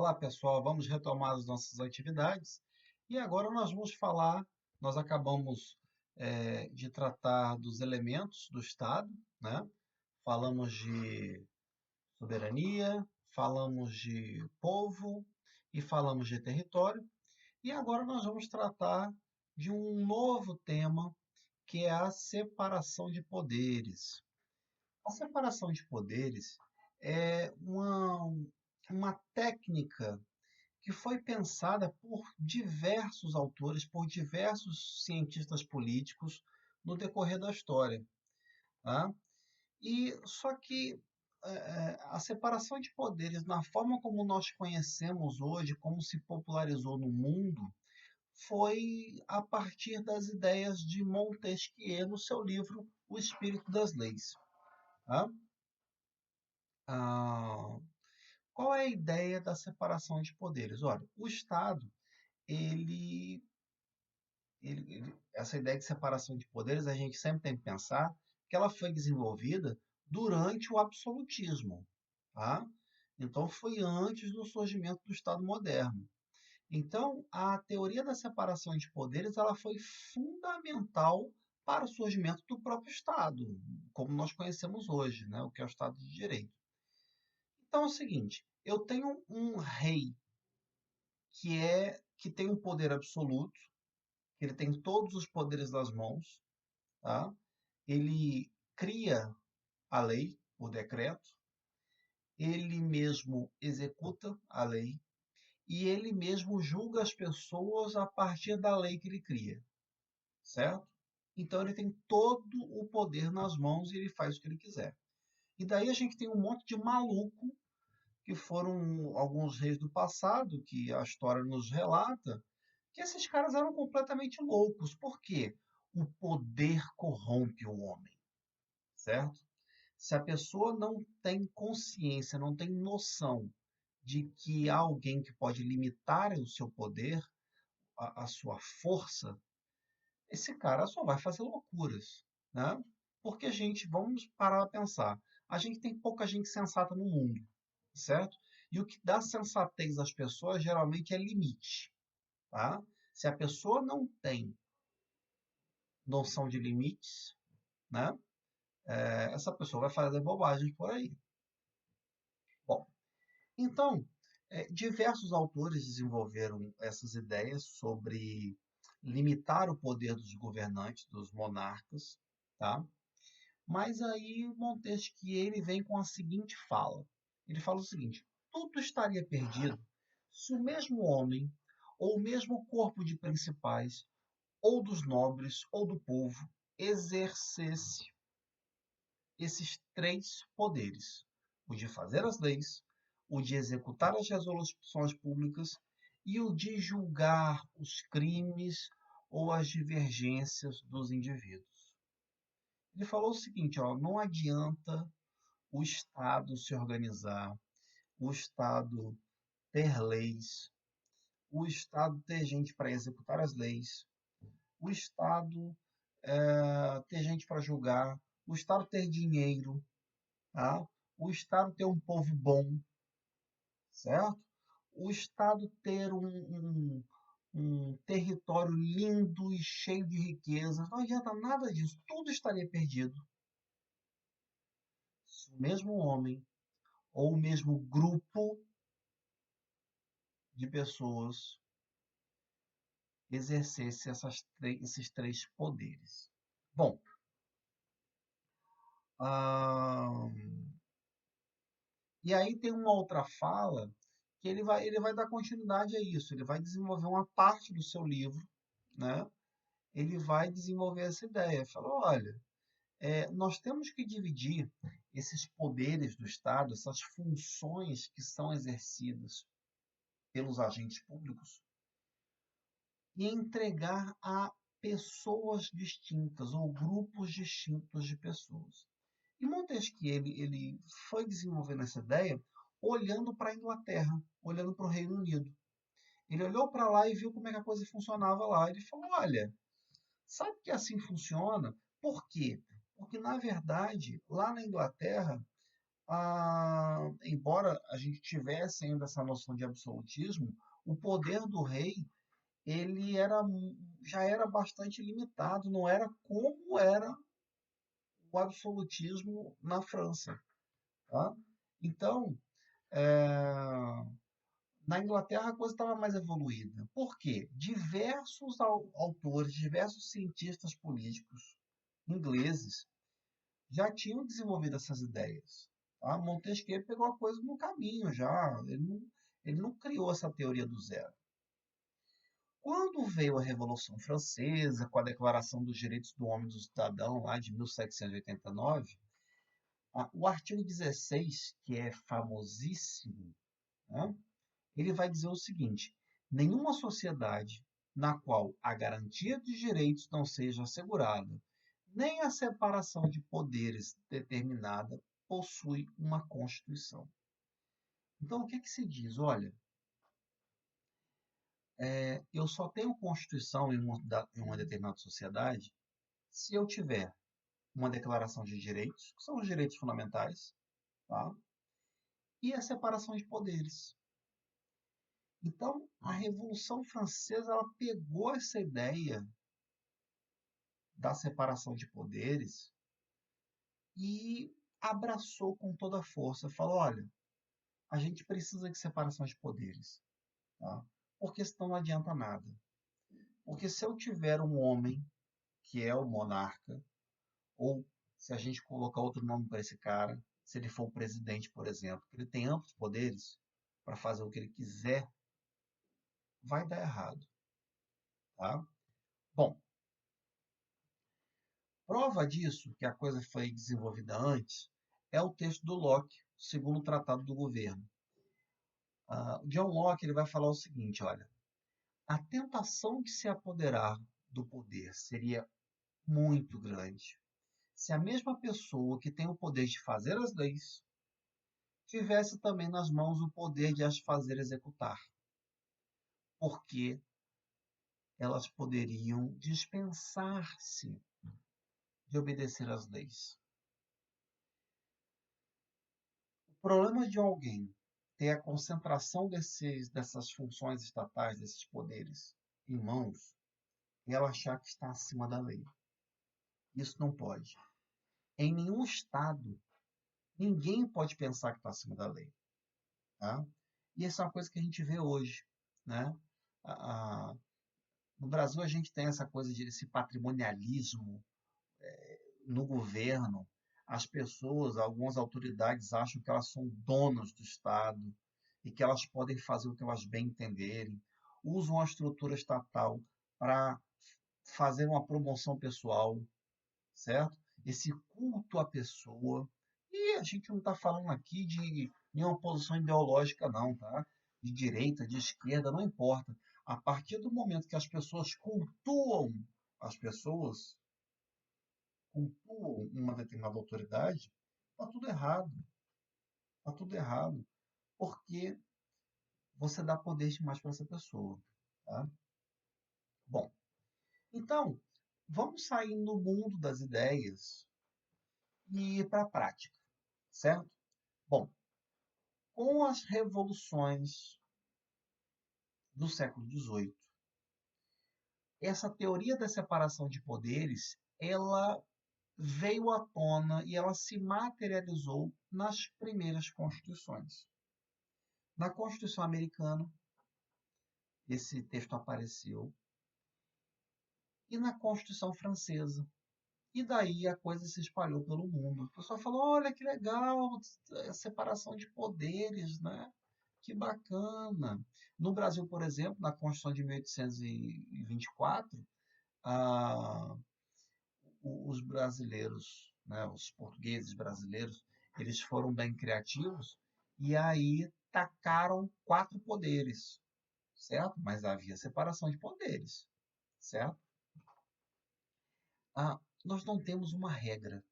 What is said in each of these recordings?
Olá, pessoal, vamos retomar as nossas atividades. E agora nós acabamos de tratar dos elementos do Estado, né? Falamos de soberania, falamos de povo e falamos de território. E agora nós vamos tratar de um novo tema, que é a separação de poderes. A separação de poderes é uma técnica que foi pensada por diversos autores, por diversos cientistas políticos no decorrer da história. Tá? E só que a separação de poderes, na forma como nós conhecemos hoje, como se popularizou no mundo, foi a partir das ideias de Montesquieu no seu livro O Espírito das Leis. Tá? Ah, qual é a ideia da separação de poderes? Olha, o Estado, ele essa ideia de separação de poderes, a gente sempre tem que pensar que ela foi desenvolvida durante o absolutismo, tá? Então, foi antes do surgimento do Estado moderno. Então, a teoria da separação de poderes ela foi fundamental para o surgimento do próprio Estado, como nós conhecemos hoje, né? O que é o Estado de Direito. Então, é o seguinte: eu tenho um rei que tem um poder absoluto, que ele tem todos os poderes nas mãos, tá? Ele cria a lei, o decreto, ele mesmo executa a lei e ele mesmo julga as pessoas a partir da lei que ele cria, certo? Então ele tem todo o poder nas mãos e ele faz o que ele quiser. E daí a gente tem um monte de maluco que foram alguns reis do passado, que a história nos relata, que esses caras eram completamente loucos. Por quê? O poder corrompe o homem, certo? Se a pessoa não tem consciência, não tem noção de que há alguém que pode limitar o seu poder, a sua força, esse cara só vai fazer loucuras, né? Porque a gente, vamos parar a pensar, a gente tem pouca gente sensata no mundo, certo? E o que dá sensatez às pessoas geralmente é limite, tá? Se a pessoa não tem noção de limites, né? Essa pessoa vai fazer bobagens por aí. Bom, então, diversos autores desenvolveram essas ideias sobre limitar o poder dos governantes, dos monarcas, tá? Mas aí Montesquieu ele vem com a seguinte fala. Ele fala o seguinte: tudo estaria perdido se o mesmo homem, ou o mesmo corpo de principais, ou dos nobres, ou do povo, exercesse esses três poderes: o de fazer as leis, o de executar as resoluções públicas e o de julgar os crimes ou as divergências dos indivíduos. Ele falou o seguinte: ó, não adianta o Estado se organizar, o Estado ter leis, o Estado ter gente para executar as leis, o Estado ter gente para julgar, o Estado ter dinheiro, tá? O Estado ter um povo bom, certo? O Estado ter um território lindo e cheio de riquezas, não adianta nada disso, tudo estaria perdido. Se o mesmo homem ou o mesmo grupo de pessoas exercesse esses três poderes. Bom, ah, e aí tem uma outra fala que ele vai dar continuidade a isso, ele vai desenvolver uma parte do seu livro, né? Ele vai desenvolver essa ideia. Falou, olha, nós temos que dividir esses poderes do Estado, essas funções que são exercidas pelos agentes públicos, e entregar a pessoas distintas ou grupos distintos de pessoas. E Montesquieu ele foi desenvolvendo essa ideia olhando para a Inglaterra, olhando para o Reino Unido. Ele olhou para lá e viu como é que a coisa funcionava lá. Ele falou: olha, sabe que assim funciona? Por quê? Porque, na verdade, lá na Inglaterra, embora a gente tivesse ainda essa noção de absolutismo, o poder do rei ele já era bastante limitado, não era como era o absolutismo na França. Tá? Então, é, na Inglaterra a coisa estava mais evoluída. Por quê? Diversos autores, diversos cientistas políticos ingleses já tinham desenvolvido essas ideias. Tá? Montesquieu pegou a coisa no caminho já, ele não criou essa teoria do zero. Quando veio a Revolução Francesa, com a Declaração dos Direitos do Homem e do Cidadão, lá de 1789, o artigo 16, que é famosíssimo, né, ele vai dizer o seguinte: nenhuma sociedade na qual a garantia de direitos não seja assegurada, nem a separação de poderes determinada, possui uma Constituição. Então, o que, que se diz? Olha, eu só tenho Constituição em uma determinada sociedade se eu tiver uma declaração de direitos, que são os direitos fundamentais, tá? E a separação de poderes. Então, a Revolução Francesa ela pegou essa ideia da separação de poderes e abraçou com toda a força. Falou: olha, a gente precisa de separação de poderes, tá? Porque senão não adianta nada. Porque se eu tiver um homem que é o monarca, ou se a gente colocar outro nome para esse cara, se ele for o presidente, por exemplo, que ele tem amplos poderes para fazer o que ele quiser, vai dar errado, tá? Bom, prova disso, que a coisa foi desenvolvida antes, é o texto do Locke, segundo Tratado do Governo. John Locke ele vai falar o seguinte, olha, a tentação de se apoderar do poder seria muito grande se a mesma pessoa que tem o poder de fazer as leis tivesse também nas mãos o poder de as fazer executar, porque elas poderiam dispensar-se de obedecer às leis. O problema de alguém ter a concentração dessas funções estatais, desses poderes em mãos, é ela achar que está acima da lei. Isso não pode. Em nenhum estado, ninguém pode pensar que está acima da lei. Tá? E essa é uma coisa que a gente vê hoje. Né? No Brasil, a gente tem essa coisa de esse patrimonialismo no governo. As pessoas, algumas autoridades acham que elas são donas do Estado e que elas podem fazer o que elas bem entenderem. Usam a estrutura estatal para fazer uma promoção pessoal, certo? Esse culto à pessoa. E a gente não está falando aqui de nenhuma posição ideológica, não, tá? De direita, de esquerda, não importa. A partir do momento que as pessoas cultuam uma determinada autoridade, está tudo errado. Está tudo errado. Porque você dá poder demais para essa pessoa. Tá? Bom, então, vamos sair no mundo das ideias e ir para a prática, certo? Bom, com as revoluções do século XVIII, essa teoria da separação de poderes, ela veio à tona e ela se materializou nas primeiras constituições. Na Constituição Americana, esse texto apareceu, e na Constituição Francesa. E daí a coisa se espalhou pelo mundo. O pessoal falou: olha que legal, a separação de poderes, né? Que bacana. No Brasil, por exemplo, na Constituição de 1824, ah, os brasileiros, né, os portugueses brasileiros, eles foram bem criativos e aí tacaram 4 poderes, certo? Mas havia separação de poderes, certo? Nós não temos uma regra.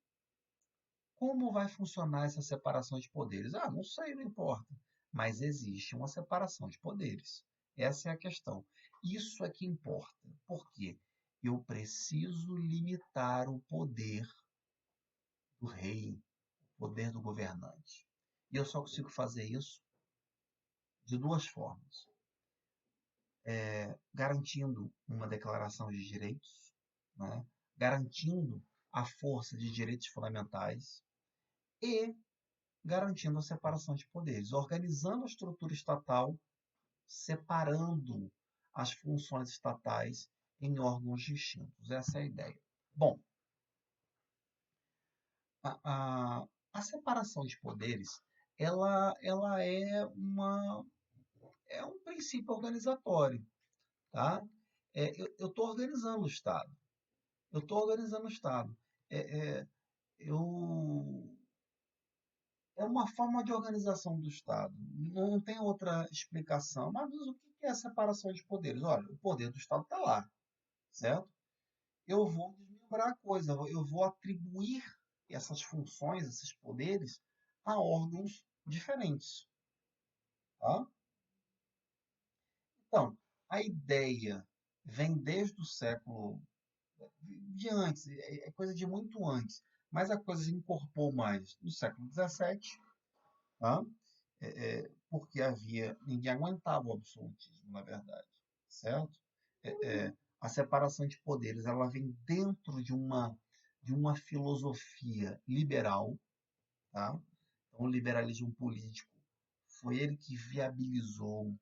Como vai funcionar essa separação de poderes? Não sei, não importa. Mas existe uma separação de poderes. Essa é a questão. Isso é que importa. Por quê? Eu preciso limitar o poder do rei, poder do governante. E eu só consigo fazer isso de duas formas. Garantindo uma declaração de direitos, né? Garantindo a força de direitos fundamentais e garantindo a separação de poderes, organizando a estrutura estatal, separando as funções estatais em órgãos distintos. Essa é a ideia. Bom, a separação de poderes, ela é um princípio organizatório, tá? Eu estou organizando o Estado. Eu estou organizando o Estado. É, é, eu, é uma forma de organização do Estado. Não tem outra explicação. Mas o que é a separação de poderes? Olha, o poder do Estado está lá, certo? Eu vou desmembrar a coisa, eu vou atribuir essas funções, esses poderes, a órgãos diferentes. Tá? Então, a ideia vem desde o século de antes, é coisa de muito antes, mas a coisa se incorporou mais no século XVII, tá? Porque ninguém aguentava o absolutismo, na verdade, certo? A separação de poderes, ela vem dentro de uma filosofia liberal, tá? Então, o liberalismo político foi ele que viabilizou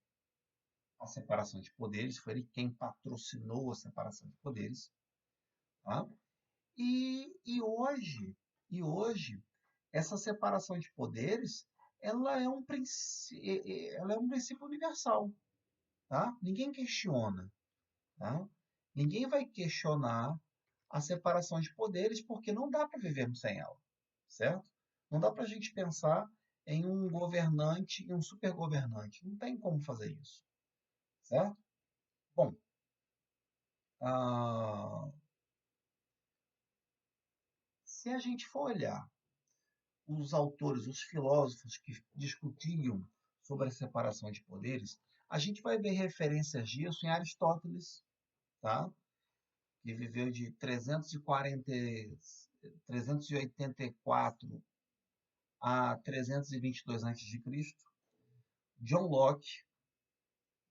a separação de poderes, foi ele quem patrocinou a separação de poderes, tá? E hoje, essa separação de poderes, ela é um princípio universal, tá? Ninguém questiona, tá? Ninguém vai questionar a separação de poderes porque não dá para vivermos sem ela, certo? Não dá para a gente pensar em um governante e um supergovernante. Não tem como fazer isso, certo? Bom, ah, se a gente for olhar os autores, os filósofos que discutiam sobre a separação de poderes, a gente vai ver referências disso em Aristóteles, tá? Que viveu de 384 a 322 a.C., John Locke,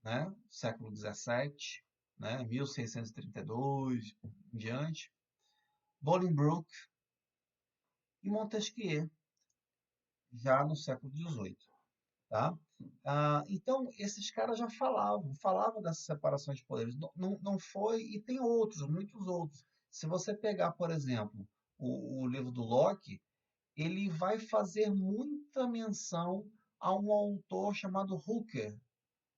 né? Século XVII, né? 1632 em diante, Bolingbroke e Montesquieu, já no século XVIII. Tá? Então, esses caras já falavam dessa separação de poderes. Não foi, e tem outros, muitos outros. Se você pegar, por exemplo, o livro do Locke, ele vai fazer muita menção a um autor chamado Hooker,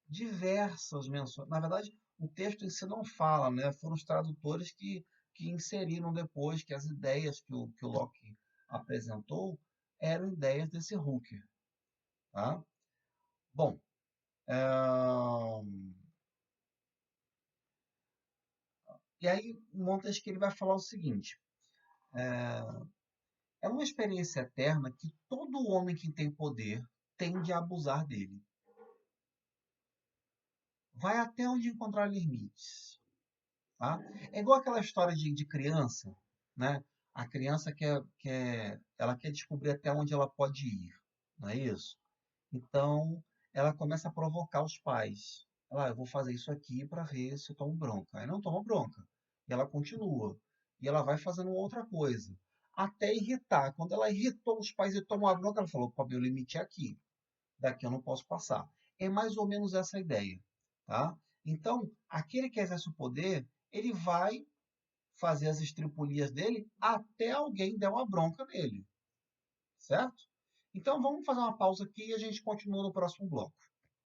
diversas menções. Na verdade, o texto em si não fala, né? Foram os tradutores que inseriram depois que as ideias que o Locke apresentou eram ideias desse Hooker. Tá? Bom, e aí Montesquieu ele vai falar o seguinte: é uma experiência eterna que todo homem que tem poder tende a abusar dele. Vai até onde encontrar limites. Tá? É igual aquela história de criança, né? A criança ela quer descobrir até onde ela pode ir, não é isso? Então, ela começa a provocar os pais. Eu vou fazer isso aqui para ver se eu tomo bronca. Aí não toma bronca. E ela continua. E ela vai fazendo outra coisa. Até irritar. Quando ela irritou os pais e tomou a bronca, ela falou: opa, meu limite é aqui. Daqui eu não posso passar. É mais ou menos essa a ideia. Tá? Então, aquele que exerce o poder, ele vai fazer as estripulias dele até alguém der uma bronca nele. Certo? Então, vamos fazer uma pausa aqui e a gente continua no próximo bloco.